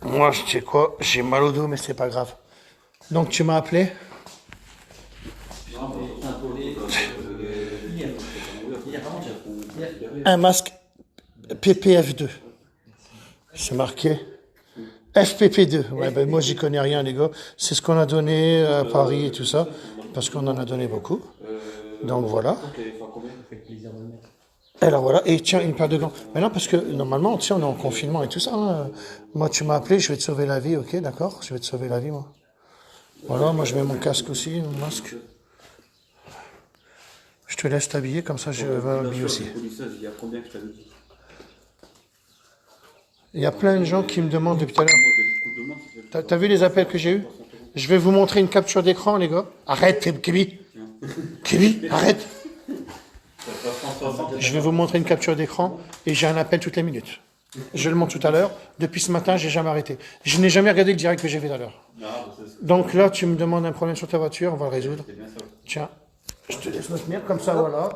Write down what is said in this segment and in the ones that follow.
Moi, je sais quoi, j'ai mal au dos, mais c'est pas grave. Donc, tu m'as appelé? Un masque PPF2. C'est marqué. FPP2. Ouais, ben moi, j'y connais rien, les gars. C'est ce qu'on a donné à Paris et tout ça. Parce qu'on en a donné beaucoup. Donc, voilà. Alors voilà, et tiens, une paire de gants. Mais non, parce que normalement, tiens, on est en confinement et tout ça. Hein. Moi, tu m'as appelé, je vais te sauver la vie, ok, d'accord? Je vais te sauver la vie, moi. Voilà, moi, je mets mon casque aussi, mon masque. Je te laisse t'habiller, comme ça, je vais m'habiller aussi. Il y a plein de gens qui me demandent depuis tout à l'heure. T'as vu les appels que j'ai eus? Je vais vous montrer une capture d'écran, les gars. Arrête, Kébi. Kébi, arrête. Je vais vous montrer une capture d'écran et j'ai un appel toutes les minutes. Je le montre tout à l'heure. Depuis ce matin, j'ai jamais arrêté. Je n'ai jamais regardé le direct que j'ai fait tout à l'heure. Donc là, tu me demandes un problème sur ta voiture, on va le résoudre. Tiens, je te laisse me tenir comme ça, voilà.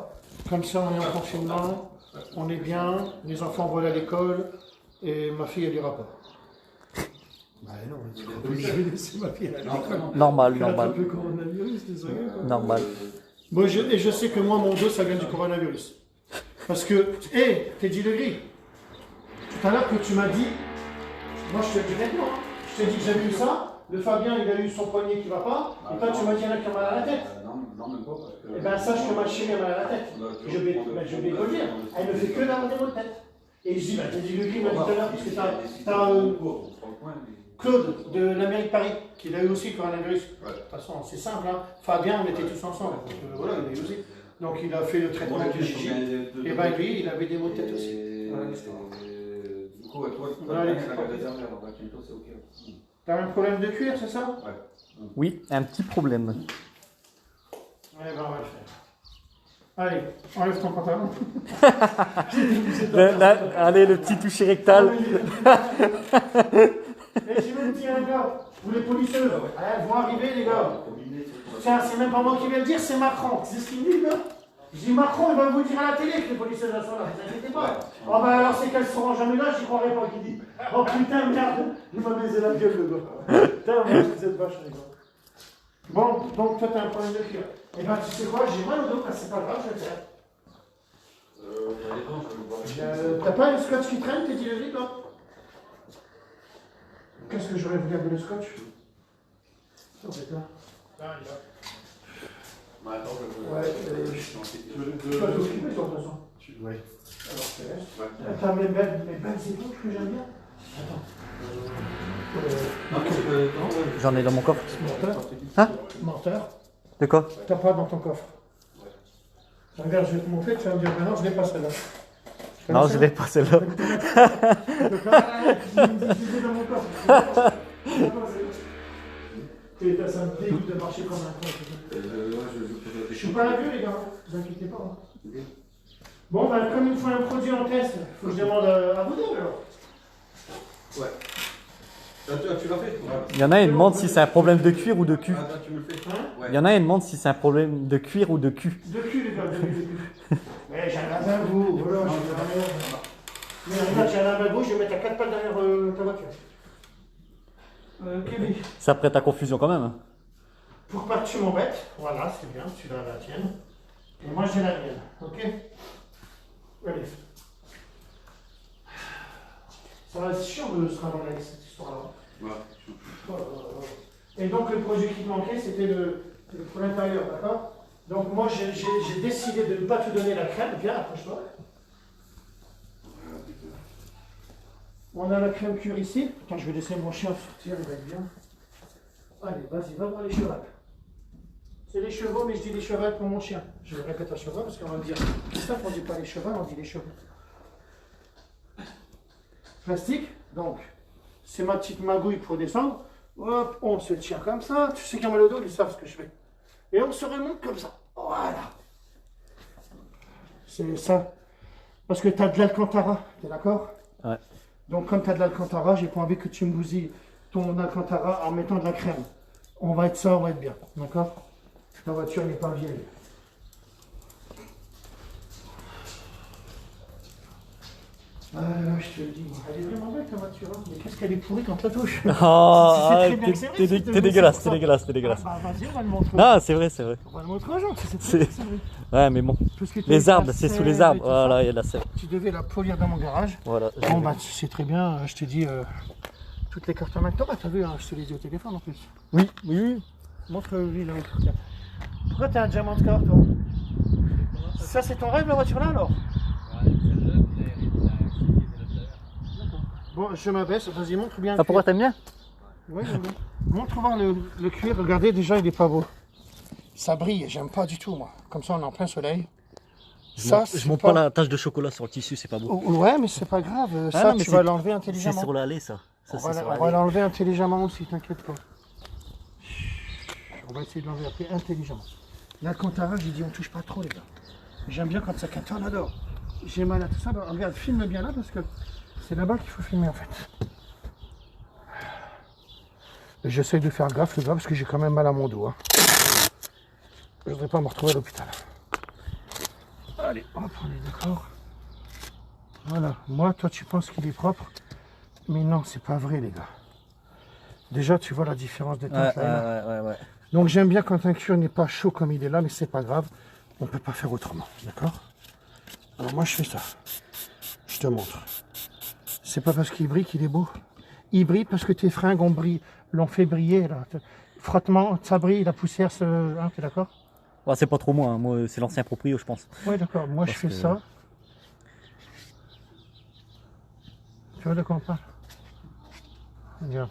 Comme ça, on est en confinement, on est bien, les enfants vont aller à l'école et ma fille, elle ira pas. Bah non, je vais laisser ma fille aller à l'école. Normal, Elle a normal. attrapé le coronavirus, désolé. Normal. Bon, et je sais que moi, mon dos, ça vient du coronavirus. Parce que, hé, t'es dit le gris. Tout à l'heure que tu m'as dit, moi je te le dis maintenant, hein. Je t'ai dit que j'avais eu ça, le Fabien il a eu son poignet qui va pas, et toi tu m'as dit il y en a qui ont mal à la tête. Non, même pas. Parce que... Et ben sache que ma chérie a mal à la tête. Je vais te le dire, elle ne fait que d'avoir des maux de tête. Et je dis, t'as dit le gris m'a dit tout à l'heure, parce que t'as Claude de l'Amérique Paris, qui a eu aussi le coronavirus. De toute façon, c'est simple, hein. Fabien, on était tous ensemble. Donc, voilà, il a eu aussi. Donc il a fait le traitement avec le Gigi. Et ben lui, il avait des maux de tête aussi. Voilà l'histoire. Du coup, toi, c'est ok. T'as un problème de cuir, c'est ça? Ouais. Oui, un petit problème. Ouais, ben on va le faire. Allez, enlève ton pantalon. Allez, le petit toucher rectal. Et j'ai même dit un gars, vous les policiers, elles vont arriver les gars. Tiens, c'est même pas moi qui vais le dire, c'est Macron. C'est ce qu'il dit, là. Je dis Macron, il va vous dire à la télé que les policiers sont là, ne vous inquiétez pas. Oh ben alors c'est qu'elles seront jamais là, j'y croirais pas qu'il dit. Oh putain, merde, il m'a baisé la gueule le gars. Putain, moi je cette vache les gars. Bon, donc toi t'as un problème de cuir. Eh ben tu sais quoi, j'ai mal au dos, c'est pas grave, je vais le faire. T'as pas un scotch qui traîne, t'es dit le vide, toi? Qu'est-ce que j'aurais voulu avec le scotch? Ça c'est là. Ah, il y a. Ouais, tu vas t'occuper de toute façon. Oui. Alors, je te laisse. T'as mes belles épaules que j'aime bien. Attends. J'en ai dans mon coffre. Menteur. Hein? Menteur. De quoi? T'as pas dans ton coffre. Regarde, je vais te montrer, tu vas me dire, ben non, je l'ai pas celle-là. Non, je l'ai pas celle-là. Je l'ai dans mon coffre. Ça me dégoûte de marcher comme un con. Je suis pas vieux, les gars, ne vous inquiétez pas. Hein. Bon, ben, comme il me faut un produit en test, il faut que je demande à vous deux alors. Ouais. Tu l'as fait? Il y en a, ils demandent si c'est un problème de cuir ou de cul. Ah, tu me le fais? Hein? Il y en a, ils demandent si c'est un problème de cuir ou de cul. De cul, les gars, de cul. Mais j'ai un lavabo, voilà, j'ai un lavabo. Mais regarde, j'ai un lavabo, je vais mettre à 4 pattes derrière ta voiture. Kevin. Ça prête à confusion quand même. Pour pas que tu m'embêtes, voilà, c'est bien, tu as la tienne. Et moi j'ai la mienne, ok? Allez. Ça va être chiant de se ramener avec cette histoire-là. Ouais. Et donc le produit qui te manquait, c'était pour l'intérieur, d'accord? Donc moi j'ai décidé de ne pas te donner la crème, viens, approche-toi. On a la crème cuir ici. Attends, je vais laisser mon chien sortir, il va être bien. Allez, vas-y, va voir les chevaux. C'est les chevaux, mais je dis les chevaux pour mon chien. Je le répète à chevaux parce qu'on va me dire, Christophe, on ne dit pas les chevaux, on dit les chevaux. Plastique, donc, c'est ma petite magouille pour descendre. Hop, on se tient comme ça. Tu sais qu'il y a mal au dos, ils savent ce que je fais. Et on se remonte comme ça. Voilà. C'est ça. Parce que tu as de l'Alcantara, t'es d'accord? Ouais. Donc comme tu as de l'Alcantara, j'ai pas envie que tu me bousilles ton Alcantara en mettant de la crème. On va être ça, on va être bien. D'accord? Ta voiture n'est pas vieille. Je te le dis, moi. Elle est vraiment belle ta voiture, hein. Mais qu'est-ce qu'elle est pourrie quand tu la touches. Oh, très bien que c'est vrai, c'est de t'es dégueulasse, ça. t'es dégueulasse, t'es dégueulasse. Ah, bah vas-y, on va le montrer. Ah, c'est vrai, c'est vrai. On va le montrer aux gens, c'est très C'est- bien que c'est vrai. Ouais, mais bon. Parce que t'as Les eu arbres, la c'est sous sève les et arbres. tout ça. Voilà, il y a de la sève. Tu devais la polir dans mon garage. Voilà. Bon, bah, tu sais très bien, je t'ai dit toutes les cartes main que t'auras, t'as vu, hein, je te les ai au téléphone en plus. Oui, oui, oui. Montre-lui là. Tiens. Pourquoi t'as un diamant de car, toi? Ça, c'est ton rêve, la voiture là, alors? Bon, je m'abaisse, vas-y, montre bien. Ah, pourquoi t'aimes bien? Oui, oui, oui. Montre voir le cuir, regardez, déjà, il est pas beau. Ça brille, j'aime pas du tout, moi. Comme ça, on est en plein soleil. Je montre pas la tache de chocolat sur le tissu, c'est pas beau. Ouais, mais c'est pas grave. Ah Ça, non, mais tu vas c'est- l'enlever C'est intelligemment. sur l'allée, ça. Ça, On c'est sur va l'allée. l'enlever intelligemment aussi, t'inquiète pas. On va essayer de l'enlever après intelligemment. Là, quand t'arraches, j'ai dit on touche pas trop, les gars. J'aime bien quand ça cata, on adore. J'ai mal à tout ça. Bah, regarde, filme bien là parce que c'est là-bas qu'il faut filmer en fait. J'essaye de faire gaffe, les gars, parce que j'ai quand même mal à mon dos. Hein. Je voudrais pas me retrouver à l'hôpital. Allez, hop, on est d'accord. Voilà, moi, toi, tu penses qu'il est propre. Mais non, c'est pas vrai, les gars. Déjà, tu vois la différence de teinte là. ouais. Donc, j'aime bien quand un cuir n'est pas chaud comme il est là, mais c'est pas grave. On peut pas faire autrement, d'accord? Alors, moi, je fais ça. Je te montre. C'est pas parce qu'il brille qu'il est beau. Il brille parce que tes fringues l'ont fait briller, là. Frottement, ça brille, la poussière, hein, t'es d'accord? Ouais, c'est pas trop moi, hein. Moi c'est l'ancien proprio, je pense. Oui, d'accord. Moi, je fais ça. Tu vois de quoi on parle? Regarde.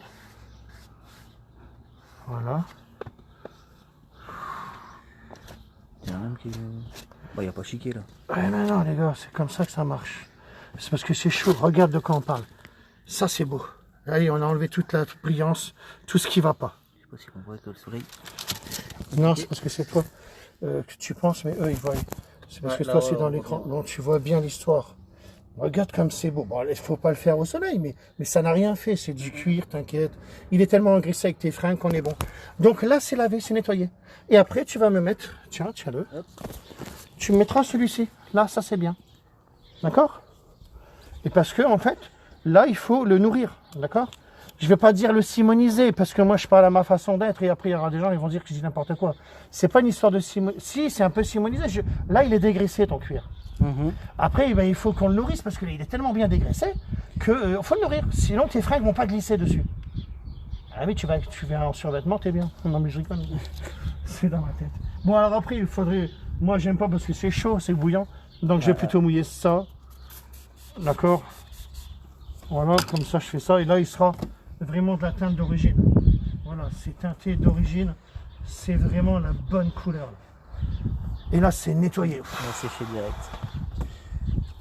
Voilà. Il y en a même qui. Bah, il n'y a pas chiqué là. Ouais, mais non, les gars, c'est comme ça que ça marche. C'est parce que c'est chaud. Regarde de quoi on parle. Ça, c'est beau. Allez, on a enlevé toute la brillance, tout ce qui va pas. Je sais pas si on voit avec le soleil. Non, c'est parce que c'est toi que tu penses, mais eux, ils voient. C'est parce que toi, c'est dans l'écran. Donc, tu vois bien l'histoire. Regarde comme c'est beau. Bon, il faut pas le faire au soleil, mais ça n'a rien fait. C'est du cuir, t'inquiète. Il est tellement engraissé avec tes fringues qu'on est bon. Donc là, c'est lavé, c'est nettoyé. Et après, tu vas me mettre... Tiens-le. Tu me mettras celui-ci. Là, ça, c'est bien. D'accord? Et parce que, en fait, là, il faut le nourrir. D'accord? Je ne vais pas dire le simoniser, parce que moi, je parle à ma façon d'être, et après, il y aura des gens qui vont dire que je dis n'importe quoi. C'est pas une histoire de simoniser. Si, c'est un peu simonisé. Là, il est dégraissé, ton cuir. Après, ben, il faut qu'on le nourrisse, parce qu'il est tellement bien dégraissé qu'il faut le nourrir. Sinon, tes fringues vont pas glisser dessus. Ah oui, tu viens en survêtement, t'es bien. Non, mais je rigole. C'est dans ma tête. Bon, alors après, il faudrait... Moi, j'aime pas parce que c'est chaud, c'est bouillant. Donc, je vais plutôt mouiller ça. D'accord? Voilà, comme ça, je fais ça. Et là, il sera vraiment de la teinte d'origine. Voilà, c'est teinté d'origine. C'est vraiment la bonne couleur. Et là, c'est nettoyé. On va sécher direct.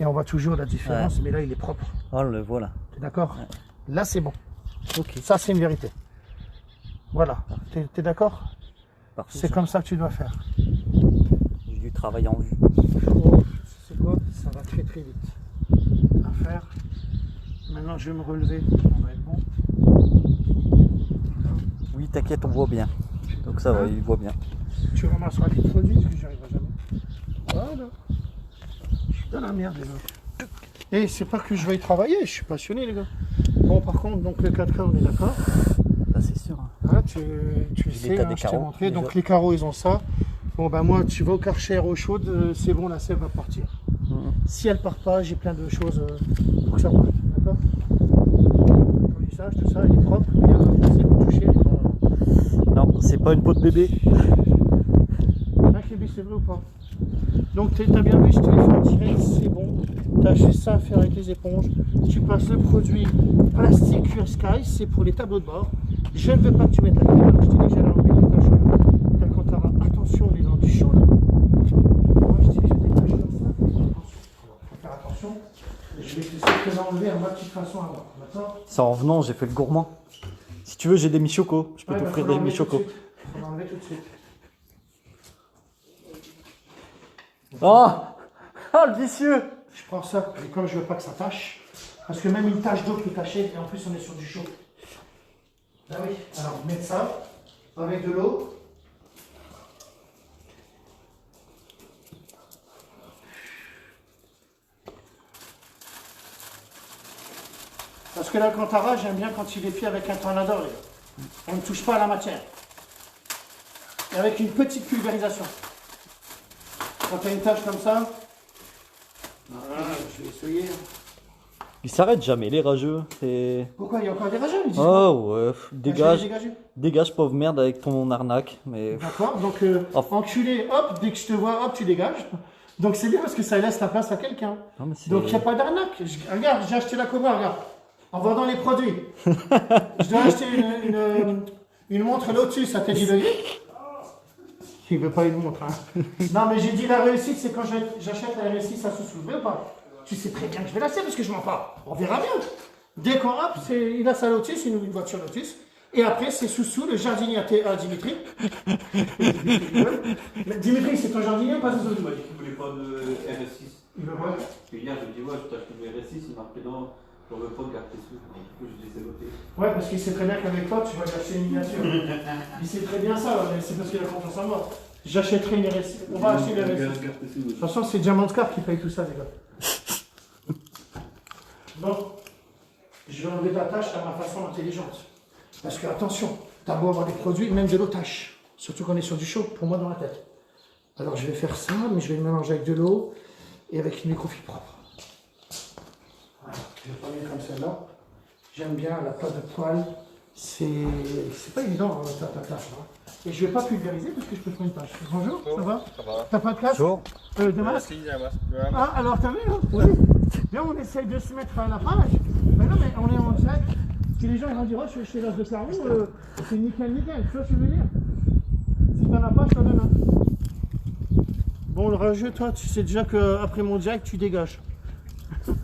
Et on voit toujours la différence, mais là, il est propre. Oh, le voilà. T'es d'accord? Là, c'est bon. Ok. Ça, c'est une vérité. Voilà. T'es d'accord? Parfait. C'est comme ça que tu dois faire. J'ai du travail en vue. C'est quoi? Ça va très très vite à faire. Maintenant, je vais me relever. On va être bon. Oui, t'inquiète, on voit bien. Donc ça va, il voit bien. Tu ramasseras les produits parce que j'y arriverai jamais. Voilà. Je suis dans la merde, les gars. Et c'est pas que je veuille travailler, je suis passionné, les gars. Bon, par contre, donc le 4K, on est d'accord. Là, c'est sûr. Hein. Hein, tu sais, l'état hein, des je t'ai carreaux, montré. déjà. Donc les carreaux, ils ont ça. Bon, ben moi, tu vas au Karcher, eau chaude, c'est bon, la sève va partir. Si elle part pas, j'ai plein de choses pour que ça parte. D'accord? Polissage, tout ça, il est propre. Il y a c'est pour toucher. Non, c'est pas une peau de bébé. Un kébis, c'est vrai ou pas? Donc, tu as bien vu, je te l'ai fait en direct, c'est bon. Tu as juste ça à faire avec les éponges. Tu passes le produit plastique Cuir Sky, c'est pour les tableaux de bord. Je ne veux pas que tu mettes la crème, alors je t'ai dit que j'allais enlever les taches. Quand tu auras, attention, on est dans du chaud là. Moi, je dis que j'ai des taches comme ça. Faut faire attention. Je vais essayer de te l'enlever à ma petite façon avant. D'accord? C'est en revenant, j'ai fait le gourmand. Si tu veux, j'ai des michocos. Je peux Ouais, t'offrir faut des l'enlever tout de michocos. suite. Faut l'enlever tout de suite. Oh! Oh, le vicieux! Je prends ça, et comme je veux pas que ça tâche, parce que même une tache d'eau qui est tachée, et en plus on est sur du chaud. Ah oui, alors mettre ça avec de l'eau. Parce que l'Alcantara, j'aime bien quand il est fait avec un tornador, les gars. On ne touche pas à la matière. Et avec une petite pulvérisation. Quand tu as une tache comme ça, voilà, je vais essayer. Ils s'arrêtent jamais, les rageux. Pourquoi il y a encore des rageux? Oh ouais, dégage. Je vais les dégager. Dégage, pauvre merde, avec ton arnaque. Mais... D'accord, donc Enfin. enculé, hop, dès que je te vois, hop, tu dégages. Donc c'est bien parce que ça laisse la place à quelqu'un. Non, mais c'est- Donc il n'y a pas d'arnaque. Regarde, j'ai acheté la Cobra, regarde. En vendant les produits. Je dois acheter une montre Lotus à Teddy Leyer. Il veut pas une montre. Hein. Non, mais j'ai dit la réussite, c'est quand j'achète la réussite, ça se soulève ou pas? Tu sais très bien que je vais l'acheter parce que je m'en parle. On verra bien. Dès qu'on hop, il a sa Lotus, une voiture Lotus. Et après, c'est Soussou, le jardinier à Dimitri. Mais Dimitri, c'est ton jardinier ou pas Soussou? Il m'a dit qu'il voulait pas de RS6. Il veut quoi? Et hier, je lui ai dit, ouais, je t'achète une RS6. Il m'a appelé, non, j'en veux pas de carte sous. Du coup, je l'ai laissé noter. Ouais, parce qu'il sait très bien qu'avec toi, tu vas lui acheter une miniature. Il sait très bien ça, mais c'est parce qu'il a confiance en moi. J'achèterai une RS6. On va acheter une RS6. De toute façon, c'est Diamantcar qui paye tout ça, les gars. Bon, je vais enlever ta tâche à ma façon intelligente. Parce que, attention, t'as beau avoir des produits, même de l'eau tâche. Surtout qu'on est sur du chaud, pour moi, dans la tête. Alors, je vais faire ça, mais je vais le mélanger avec de l'eau et avec une microfibre propre. Voilà, je vais prendre comme celle-là. J'aime bien la pâte de poêle. C'est pas évident, ta tâche. Hein. Et je vais pas pulvériser parce que je peux faire une tâche. Bonjour, ça va? Ça va. T'as pas de casque? Bonjour. De masque? Si, j'ai un masque. J'ai un masque. Ah, alors t'as vu, hein? Oui. Bien, on essaye de se mettre à la page. Mais non, mais on est en direct. Si les gens ils vont dire, oh, je suis chez l'as de Clermont, c'est nickel, nickel. Tu vois ce que je veux dire? Si t'en as pas, je t'en donne un. Bon, le rageux, toi, tu sais déjà qu'après mon direct, tu dégages.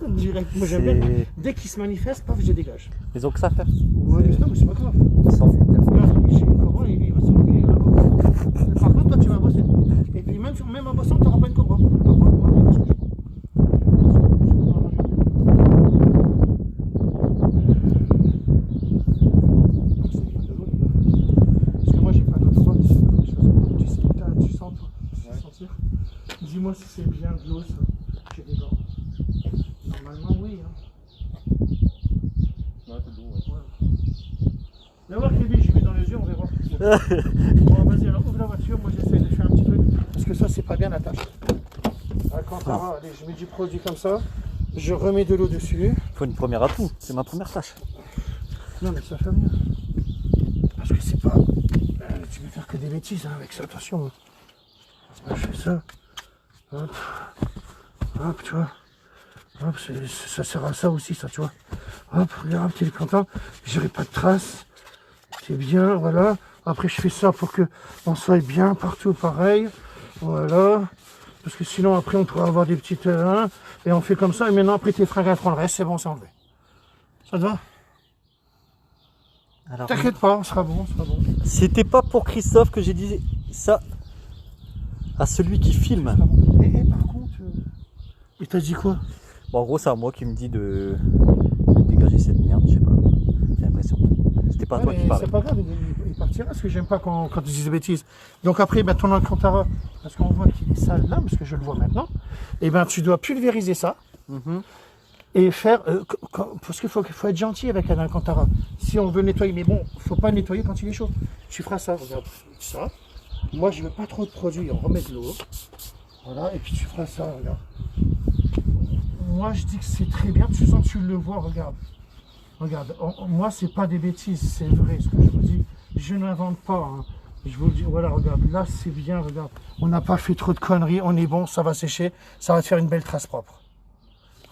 Direct. Moi, j'aime bien. Dès qu'il se manifeste, paf, je dégage. Ils ont que ça à faire. Ouais, mais non, mais c'est pas grave. Ils s'en foutent. J'ai une cobra et lui, il va s'occuper là-bas. Par contre, toi, tu vas bosser. Et puis, même en bossant, tu n'auras pas une cobra. Par contre, moi, je vais parce que moi, j'ai pas d'autre voix. Tu sens, toi. Sentir. Dis-moi si c'est bien de l'eau, ça. J'ai des gants. Normalement, oui. Hein. Ouais, c'est bon, ouais. Viens voir Kevin, je mets dans les yeux, on va voir. Bon, vas-y, alors ouvre la voiture, moi j'essaie de faire un petit truc, parce que ça c'est pas bien la tâche. Alcantara, allez, je mets du produit comme ça, je remets de l'eau dessus. Il faut une première atout, c'est ma première tâche. Non mais ça fait bien. Parce que c'est pas... tu peux faire que des bêtises hein, avec ça, attention. Je fais ça. Hop. Hop, tu vois. Hop, ça sert à ça aussi, ça, tu vois. Hop, regarde, tu es content. J'aurai pas de traces. C'est bien, voilà. Après, je fais ça pour que on soit bien partout pareil. Voilà. Parce que sinon, après, on pourra avoir des petites... et on fait comme ça. Et maintenant, après, tes fringues feront le reste. C'est bon, c'est enlevé. Ça te va? Alors, T'inquiète pas, on sera bon, on sera bon. c'était pas pour Christophe que j'ai dit ça à celui qui filme. Et par contre... Et t'as dit quoi? Bon, en gros, c'est à moi qui me dit de dégager cette merde, je sais pas. J'ai l'impression. C'était pas Ouais, toi qui mais parlais. c'est pas grave, il partira, parce que j'aime pas quand tu dis des bêtises. Donc après, ben, ton Alcantara, parce qu'on voit qu'il est sale là, parce que je le vois maintenant, et ben tu dois pulvériser ça, et faire, parce qu'il faut être gentil avec un Alcantara. Si on veut nettoyer, mais bon, faut pas nettoyer quand il est chaud. Tu feras ça, regarde, ça. Moi, je veux pas trop de produits, on remet de l'eau. Voilà, et puis tu feras ça, regarde. Moi, je dis que c'est très bien, tu sens que tu le vois, regarde. Regarde, moi, c'est pas des bêtises, c'est vrai ce que je vous dis. Je n'invente pas. Hein. Je vous le dis, voilà, regarde, là, c'est bien, regarde. On n'a pas fait trop de conneries, on est bon, ça va sécher, ça va te faire une belle trace propre.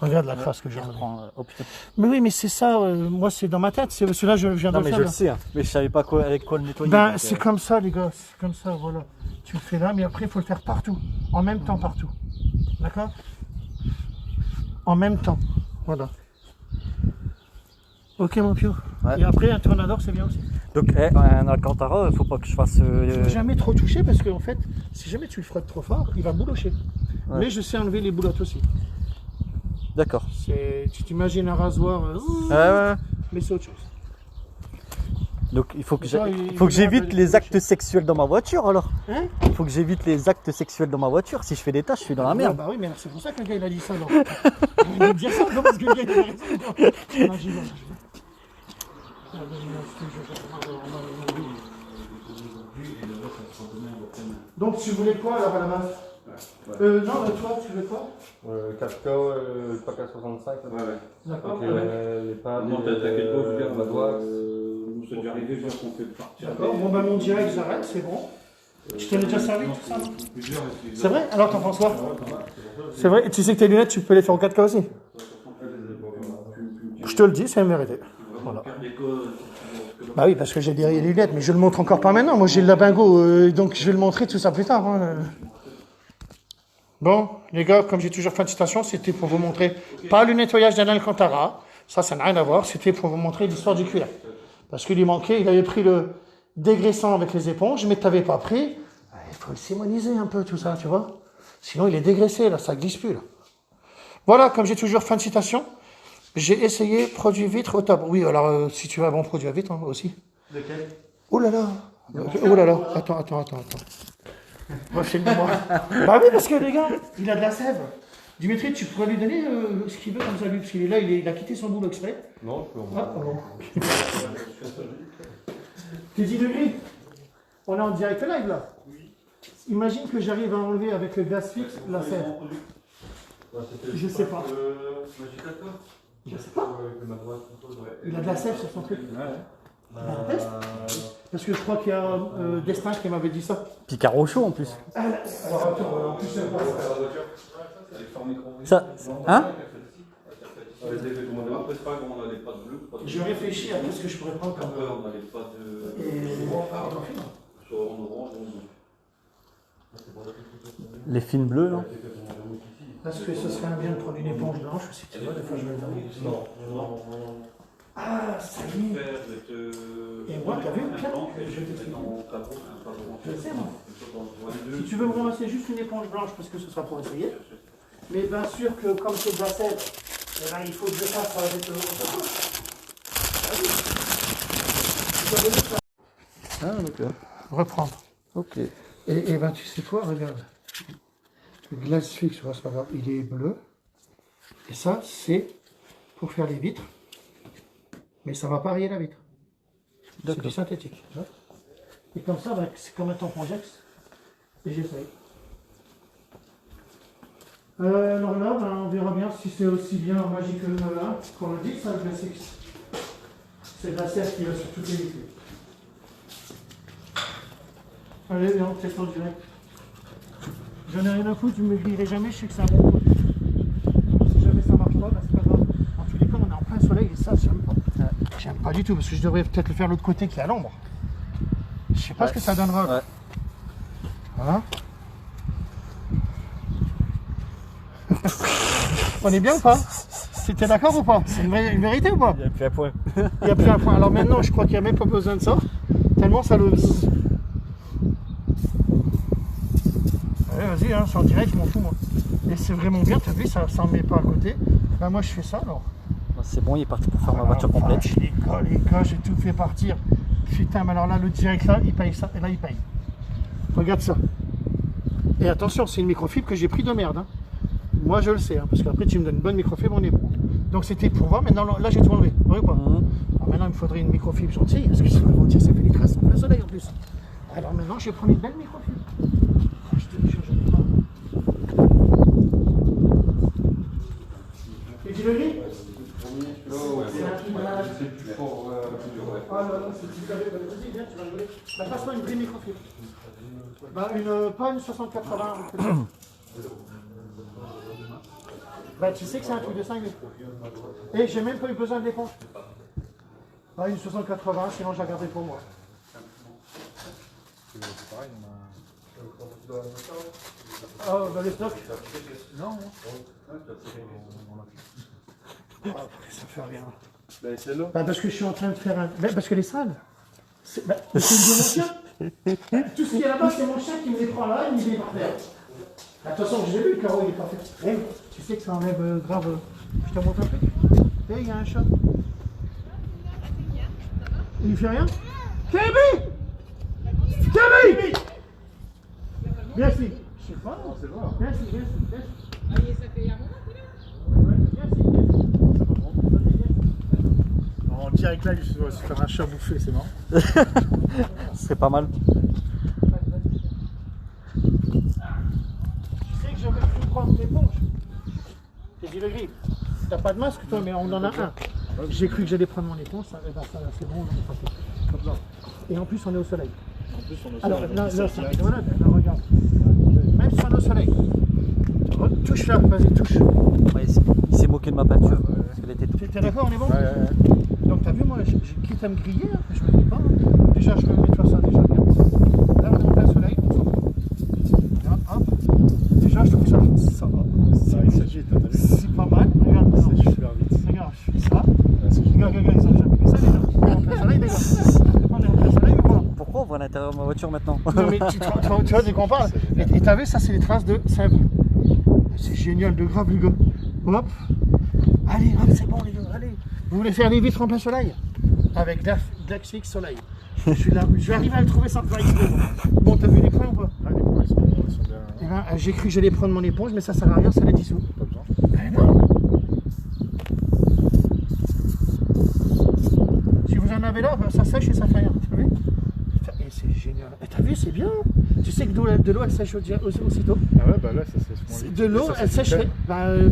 Regarde la trace que j'ai. Oh putain. Mais oui, mais c'est ça, moi, c'est dans ma tête, c'est celui-là, je viens de Non, le mais faire. je le là. sais, hein. Mais je savais pas avec quoi le nettoyer. Ben, donc, c'est comme ça, les gars, c'est comme ça, voilà. Tu le fais là, mais après, il faut le faire partout, en même temps, partout. D'accord? En même temps, voilà. Ok, mon pio. Ouais. Et après, un tornador, c'est bien aussi. Donc, un Alcantara, faut pas que je fasse. Faut jamais trop toucher parce qu'en fait, si jamais tu le frottes trop fort, il va boulocher. Ouais. Mais je sais enlever les boulottes aussi. D'accord. Tu t'imagines un rasoir, Ouais. mais c'est autre chose. Donc, il faut que Ça, j'évite il les va actes sexuels dans ma voiture alors. Hein? Il faut que j'évite les actes sexuels dans ma voiture. Si je fais des tâches, je suis dans la merde. Bah oui, mais c'est pour ça que le gars il a dit ça. Il a dit ça, non, parce que le gars il a raison. Non, j'y vais. Donc tu voulais quoi alors à la base? Non, toi, tu veux quoi? 4K, le pack à 65. Ouais, ouais. D'accord. Les pads, Non, t'inquiète pas, je veux dire, la droite. nous c'est déjà arrivé, je veux dire qu'on fait partir. D'accord. Bon, mon direct, j'arrête, c'est bon. Je t'en ai déjà servi tout ça, non? C'est vrai? Alors t'en penses quoi? C'est vrai? Et tu sais que tes lunettes, tu peux les faire en 4K aussi? Je te le dis, c'est mérité. Voilà. Bah oui, parce que j'ai des lunettes, mais je le montre encore pas maintenant. Moi, j'ai le labingo, donc je vais le montrer tout ça plus tard. Hein. Bon, les gars, comme j'ai toujours fait de citation, c'était pour vous montrer pas le nettoyage d'Alain Alcantara. Ça n'a rien à voir. C'était pour vous montrer l'histoire du cuir. Parce qu'il lui manquait, il avait pris le dégraissant avec les éponges, mais tu n'avais pas pris. Il faut le sémoniser un peu, tout ça, tu vois. Sinon, il est dégraissé, là, ça glisse plus, là. Voilà, comme j'ai toujours fin de citation. J'ai essayé produit vitre au top. Oui, alors si tu veux un bon produit à vitre hein, aussi. Lequel? Oh là là. Oh là là. Attends. Refile-moi. Bah oui, parce que les gars, il a de la sève. Dimitri, tu pourrais lui donner ce qu'il veut comme ça, lui, parce qu'il est là, il a quitté son boulot exprès. Non, je peux en Ah, pardon. T'es 10 degrés. On est en direct live là. Imagine que j'arrive à enlever avec le gaz fixe la sève. Je sais pas. Je sais pas. Il a de la sève sur son truc. Parce que je crois qu'il y a Destin qui m'avait dit ça. Picard au chaud en plus. Alors attends, en plus Ça, hein? je réfléchis à tout ce que je pourrais prendre comme. On n'avait pas de. Sur orange. Les films bleus, là. Parce que ce serait bien de prendre une éponge blanche aussi, tu vois, des fois je vais le faire. Non. Ah, ça y est. Et moi, t'as vu, Pierre, je vais t'expliquer. Je sais, moi. Si tu veux me ramasser juste une éponge blanche, parce que ce sera pour essayer. Mais bien sûr que comme c'est de la sève, eh ben, il faut que je fasse avec le Ah, d'accord. reprendre. Ok. Et ben tu sais quoi, regarde. Le glace fixe, c'est pas grave, il est bleu. Et ça, c'est pour faire les vitres. Mais ça va pas rayer la vitre. C'est du synthétique. Tu vois. Et comme ça, ben, c'est comme un tampon-jex. Et j'essaye. Alors là, ben, on verra bien si c'est aussi bien magique que là qu'on le dit, ça, le glace fixe. C'est de la sève qui va sur toutes les vitres. Allez, viens, on teste en direct. J'en ai rien à foutre, je me grillerai jamais, je sais que c'est un bon produit. Si jamais ça marche pas, bah c'est pas grave. En tous les cas, on est en plein soleil et ça, j'aime pas. J'aime pas du tout, parce que je devrais peut-être le faire de l'autre côté qui est à l'ombre. Je sais pas ce que ça donnera. Ouais. Voilà. On est bien ou pas? C'était d'accord ou pas? C'est une vérité ou pas? Il n'y a plus un point. Il n'y a plus un point. Alors maintenant, je crois qu'il n'y a même pas besoin de ça. Tellement ça le... Allez, vas-y, hein, c'est en direct, je m'en fous moi. Et c'est vraiment bien, t'as vu, ça ne met pas à côté. Ben, moi je fais ça alors. C'est bon, il est parti pour faire ma voiture complète. Les gars, j'ai tout fait partir. Putain, mais alors là, le direct là, il paye ça, et là il paye. Regarde ça. Et attention, c'est une microfibre que j'ai pris de merde. Hein. Moi je le sais, hein, parce qu'après tu me donnes une bonne microfibre, on est bon. Donc c'était pour voir, maintenant là j'ai tout enlevé. Vous voyez ou pas? Alors maintenant il me faudrait une microfibre gentille, parce que sinon ils vont dire ça fait des traces en plein soleil en plus. Alors maintenant je vais prendre une belle microfibre. Je te jure, je ne pas. Et tu le lis? C'est un truc malade. Ah là là, c'est super. Vas-y, viens, tu vas rigoler. Bah, passe-moi une vraie microfibre. Bah, pas une 6080. Bah, tu sais que c'est un truc de 5 minutes. Et j'ai même pas eu besoin de l'éponge. Bah, une 6080, sinon je la garderai pour moi. Oh, dans les stocks? Non. Ça fait rien. Bah, parce que je suis en train de faire un. Bah, parce que les salles. C'est de mon chien. Tout ce qui est là-bas, c'est mon chien qui me les prend là, il me les par terre. De toute façon, je l'ai vu, le carreau, il est parfait. Hey, tu sais que ça enlève grave. Je te montre un peu. Hey, il y a un chat. Il fait rien? Kébi! Kébi! Merci. Je sais pas. C'est vrai. Merci. Ah, ça fait un moment, Merci. direct là, je vais se faire un chat bouffé, c'est marrant. Ce serait pas mal. Tu sais que j'aurais pu prendre l'éponge. J'ai dit le grille. T'as pas de masque toi, mais on en a un. J'ai cru que j'allais prendre mon éponge, ça, c'est bon, on est pas fait. Et en plus on est au soleil. Alors là, c'est voilà, là, regarde. Même si on est au soleil. Touche là, vas-y, touche. Ouais, il s'est moqué de ma peinture. Parce qu'elle était toute. T'es d'accord, on est bon? Donc t'as vu, moi, quitte à me griller, je me grille pas. Déjà, je vais mettre ça déjà bien. Là, on est en plein soleil. Regarde, hop. Déjà, je trouve ça va. C'est pas mal. Regarde, C'est super vite. regarde, je fais ça. Regarde, ils ont jamais fait ça, les gars. On est en plein soleil, les gars. On est en plein soleil ou pas? Pourquoi on voit l'intérieur de ma voiture maintenant? Non, mais tu vois, dès qu'on parle. Et t'as vu, ça, c'est les traces de sève. C'est génial, de grave, les gars. Hop. Allez, hop, c'est bon, les gars, allez. Vous voulez faire les vitres en plein soleil? Avec Daxix Soleil. Je suis là, je vais arriver à le trouver sans travail. Bon, t'as vu les points ou pas? Ah, les points, ils sont bien. Eh ben, j'ai cru que j'allais prendre mon éponge, mais ça sert à rien, ça les dissout. Pas besoin. Eh non. Si vous en avez là, ben, ça sèche et ça fait rien. Tu as vu? Et c'est génial. Et t'as vu, c'est bien. Tu sais que de l'eau, elle sèche aussitôt. Ah ouais, bah là, ça c'est souvent vite. De l'eau, Ça, elle c'est sèche. fait. Ben,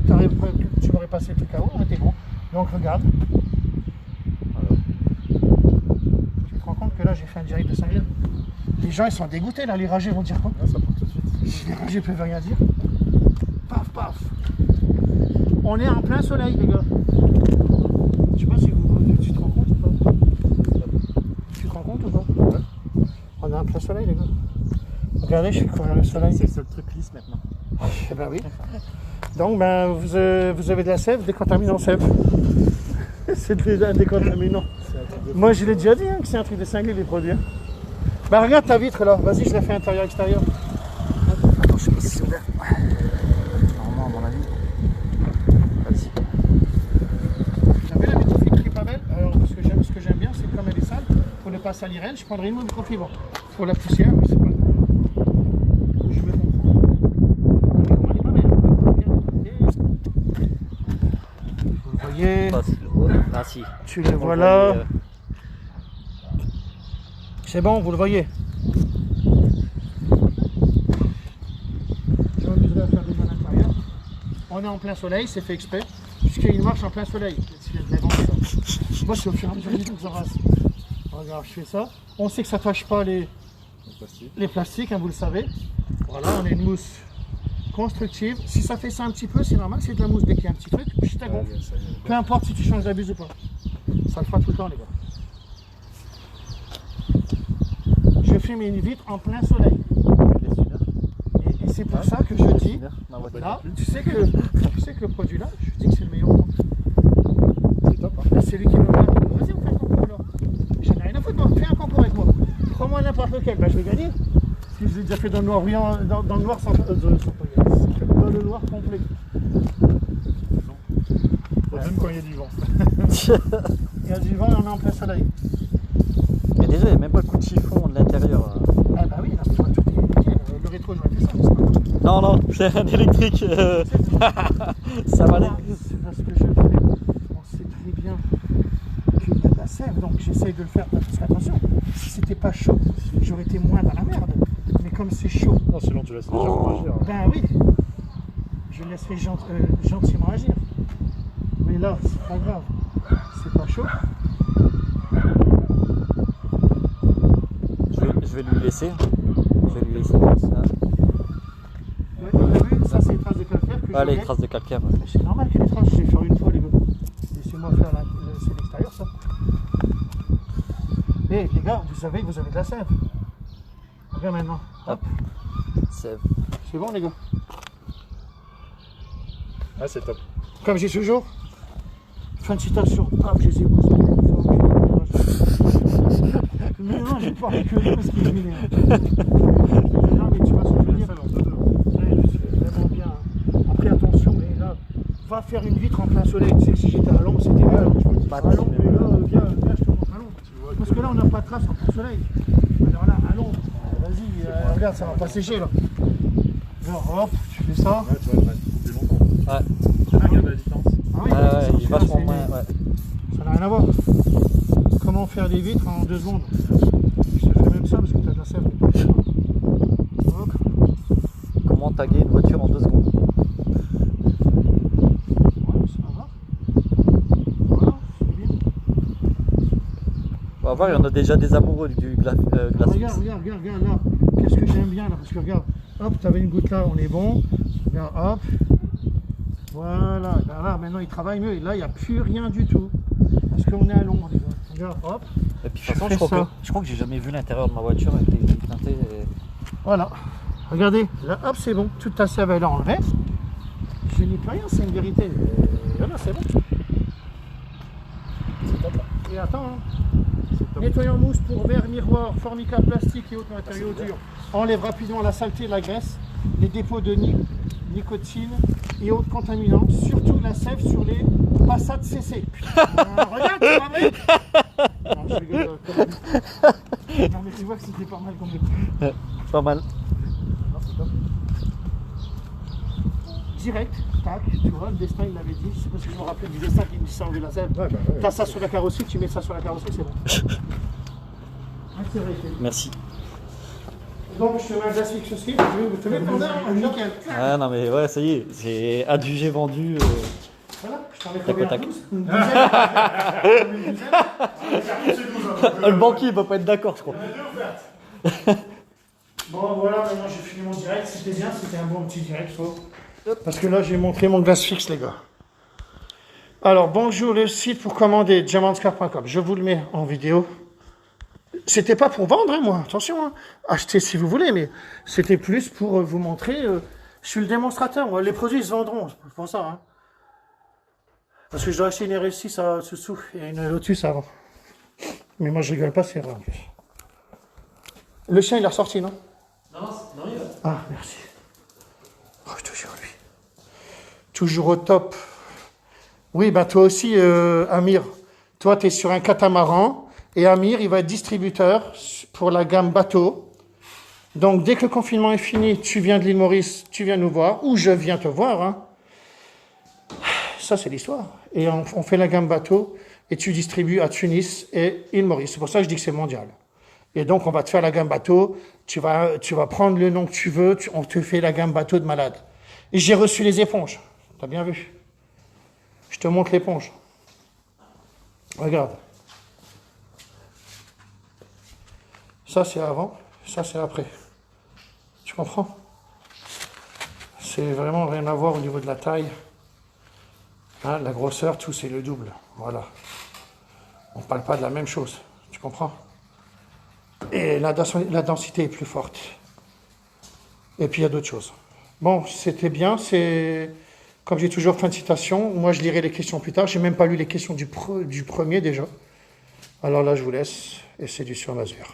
tu m'aurais passé tout KO, on était bon. Donc regarde. Tu te rends compte que là, j'ai fait un direct de 5 000. Les gens, ils sont dégoûtés là. Les ragés vont dire quoi? Ah, ça part tout de suite. Les ragés peuvent rien dire. Paf, paf. On est en plein soleil, les gars. Je sais pas si tu te rends compte ou pas. Tu te rends compte ou pas? Ouais. On est en plein soleil, les gars. Regardez, je suis couvert le soleil. C'est le seul truc lisse maintenant. Eh ben oui. Donc, ben, vous avez de la sève, décontaminant sève. C'est déjà un décontaminant. Moi, je l'ai déjà dit hein, que c'est un truc de cinglé, les produits. Ben, regarde ta vitre là. Vas-y, je la fais intérieur-extérieur. Attends, je sais pas si c'est ouvert. Normalement, à mon avis. Vas-y. T'as vu la vitre qui est pas belle? Alors, ce que j'aime bien, c'est que comme elle est sale, pour ne pas salir elle, je prendrai une microfibre. Pour la poussière, mais c'est pas. Je me comprends. Comment elle est pas belle? Vous le voyez? Pas si le voit. Ah si. Tu le On vois le là. voit, C'est bon, vous le voyez. Je m'amuserai à faire des mains à l'intérieur. On est en plein soleil, c'est fait exprès, puisqu'il marche en plein soleil. S'il y a de la vente, ça. Moi, c'est au fur et à mesure du temps que ça passe. Regarde, je fais ça. On sait que ça ne tâche pas les plastiques, hein, vous le savez. Voilà, on a une mousse constructive. Si ça fait ça un petit peu, c'est normal, c'est de la mousse. Dès qu'il y a un petit truc, je t'agonfle. Peu importe si tu changes la buse ou pas. Ça le fera tout le temps, les gars. Je fume une vitre en plein soleil. Et c'est pour ça que je dis, là, tu sais que le produit là, je dis que c'est le meilleur au monde. C'est top. Hein. C'est lui qui me regarde. Vas-y, on fait un concours là. J'en ai rien à foutre, moi. Fais un concours avec moi. Prends-moi n'importe lequel, ben, je vais gagner. Parce que je l'ai déjà fait dans le noir brillant, dans le noir sans dans le noir complet. Même quand il y a du vent. Il y a du vent et on est en plein soleil. Mais déjà, il n'y a même pas le coup de chiffon de l'intérieur. Ah bah oui, là, tout est... le rétro, j'aurais fait ça, mais c'est pas grave. Non, non, c'est un électrique. Ça va aller. C'est parce que je le fais. On sait très bien qu'il y a de la sève, donc j'essaye de le faire. Parce qu'attention, si c'était pas chaud, j'aurais été moins dans la merde. Mais comme c'est chaud, Non, sinon tu laisses les gens réagir. ben oui, je laisserai gentiment agir. Mais là, c'est pas grave. C'est pas chaud. Je vais lui laisser. Je vais lui laisser. Ça. Ouais, vous avez vu, ça c'est les traces de calcaire que Ah, les j'ai. traces de calcaire. Ouais. C'est normal qu'il y ait des traces, je vais faire une fois les gars. Laissez-moi faire c'est l'extérieur ça. Eh les gars, vous savez que vous avez de la sève. Regarde maintenant. Hop, C'est c'est bon les gars. Ah, c'est top. Comme j'ai toujours, fin de citation. Ah, je les ai poussés. Mais non, j'ai pas reculé parce qu'il est miné. Non, mais tu vois ce que je veux dire. Ouais, c'est vraiment bien. Après, attention, mais là, va faire une vitre en plein soleil. Tu sais que si j'étais à l'ombre, c'était mieux. À l'ombre, mais là, viens, je te montre à l'ombre. Parce que là, on n'a pas de trace en plein soleil. Alors là, à l'ombre, vas-y, regarde, ça va pas sécher là. Alors, hop, tu fais ça. Ouais, tu vas le mettre plus longtemps. Ouais. Regarde la différence. Ah oui, Ouais, ça, il est vachement c'est- moins. Ouais. Ça n'a rien à voir. comment faire des vitres en 2 secondes. Je te fais même ça parce que tu as de la sève. Hop. Comment taguer une voiture en 2 secondes? Ouais, ça va. Voilà, c'est bien. On va voir, il y en a déjà des amoureux du glace. Regarde là. Qu'est-ce que j'aime bien là? Parce que regarde, hop, tu avais une goutte là, on est bon. Regarde, hop. Voilà, là maintenant il travaille mieux. Et là, il n'y a plus rien du tout. Parce qu'on est à l'ombre déjà. Regarde, hop. Et puis de Je toute façon, fais ça. je crois que j'ai jamais vu l'intérieur de ma voiture avec les grilles teintées. Voilà. Regardez, là, hop, c'est bon. Toute ta sève elle est enlevée. Je n'ai plus rien, c'est une vérité. Voilà, c'est bon. Et attends, hein. Nettoyant mousse pour verre, miroir, formica, plastique et autres matériaux durs. Enlève rapidement la saleté, la graisse, les dépôts de nicotine et autres contaminants, surtout la sève sur les Passat CC. Regarde, tu m'as vu? Non, je rigole, non, mais tu vois que c'était pas mal comme truc. Pas mal. Non, c'est top. Direct, tac, tu vois, le destin il l'avait dit, je sais pas si je me rappelle du destin qui me dit ça enlever la sève. Ouais, bah, ouais. T'as ça sur la carrosserie, tu mets ça sur la carrosserie, c'est bon. Ah, c'est vrai, Merci. donc je te mets un glace fixe aussi, vous te mets ton heure, nickel. Ah non mais ouais, ça y est, c'est adjugé, vendu. Voilà, je t'en mets Tac au combien? tac. 12? Une dizaine? Le banquier va pas être d'accord, je crois. Bon voilà, maintenant j'ai fini mon direct, c'était bien, c'était un bon petit direct, faut. Parce que là j'ai montré mon glace fixe les gars. Alors bonjour, le site pour commander diamantscar.com, je vous le mets en vidéo. C'était pas pour vendre, hein, moi, attention, hein. Achetez si vous voulez, mais c'était plus pour vous montrer, je suis le démonstrateur, moi. Les produits se vendront, c'est pour ça. Hein. Parce que je dois acheter une RS6 à Soussou et une Lotus avant. Mais moi je rigole pas, c'est vrai en plus. Le chien il est ressorti, non? Non, il va. Ah, merci. Oh, toujours lui. Toujours au top. Oui, bah toi aussi, Amir. Toi, tu es sur un catamaran. Et Amir, il va être distributeur pour la gamme bateau. Donc, dès que le confinement est fini, tu viens de l'île Maurice, tu viens nous voir. Ou je viens te voir. Hein. Ça, c'est l'histoire. Et on fait la gamme bateau. Et tu distribues à Tunis et île Maurice. C'est pour ça que je dis que c'est mondial. Et donc, on va te faire la gamme bateau. Tu vas prendre le nom que tu veux. On te fait la gamme bateau de malade. Et j'ai reçu les éponges. T'as bien vu? Je te montre l'éponge. Regarde. Ça, c'est avant. Ça, c'est après. Tu comprends? C'est vraiment rien à voir au niveau de la taille. Hein, la grosseur, tout, c'est le double. Voilà. On ne parle pas de la même chose. Tu comprends? Et la densité est plus forte. Et puis il y a d'autres choses. Bon, c'était bien. C'est comme j'ai toujours fin de citation. Moi, je lirai les questions plus tard. J'ai même pas lu les questions du premier déjà. Alors là, je vous laisse. Et c'est du sur-mesure.